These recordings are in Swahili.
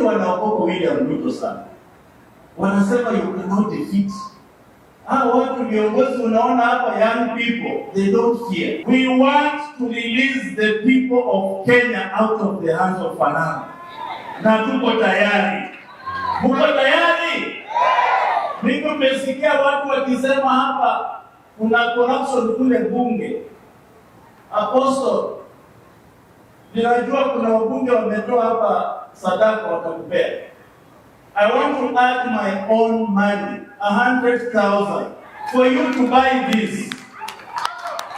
wanaogopa William Ruto sana. Wanasema you cannot defeat. Hao watu viongozi unaona hapa, young people, they don't fear. We want to release the people of Kenya out of the hands of Fanana. Na tuko tayari. Muko tayari? Niko nimesikia watu wakisema hapa kuna corruption kule bunge. Apostle, ninajua kuna wabunge wametoa hapa sadaka watakupea. I want to add my own money, 100,000, for you to buy this.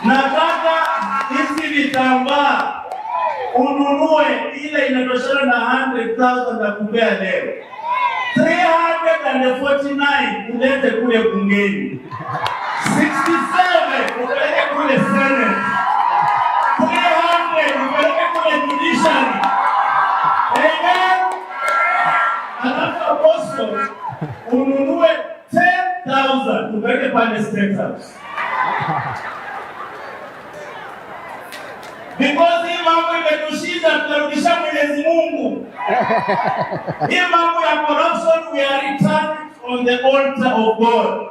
Nataka hizi vitambaa ununue ile inatoshana na 100,000 na kupea leo. 349 ulete kule bungeni. 67 upeleke kule Senate. 300 upeleke kule judiciary. Amen. Alafu Apostle ununue 10,000 upeleke pale State House. Because hii mambo imetushinda, tunarudisha Mwenyezi Mungu. Hii mambo ya corruption, we are returning on the altar of God.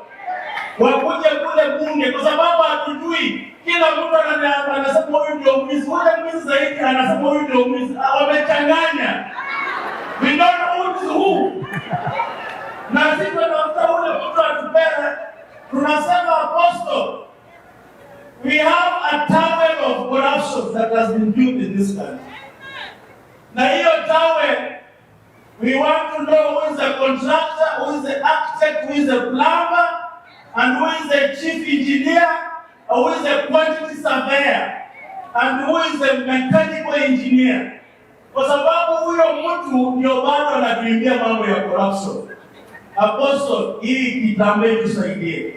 Wakuje kule bunge kwa sababu hatujui. Kila mtu anasema huyu ndio mwizi, ule mwizi zaidi anasema huyu ndio mwizi. Wamechanganya. We don't know who is who. Na sisi tunafuta ule mtu atupere. Tunasema Apostle, we have a tower of corruption that has been built in this country. Na hiyo tower, we want to know who is the contractor, who is the architect, who is the plumber, and who is the chief engineer, or who is the quantity surveyor, and who is the mechanical engineer. Kwa sababu huyo mtu ndio bado anatuimbia mambo ya corruption. Apostle, hii kitambe tusaidie.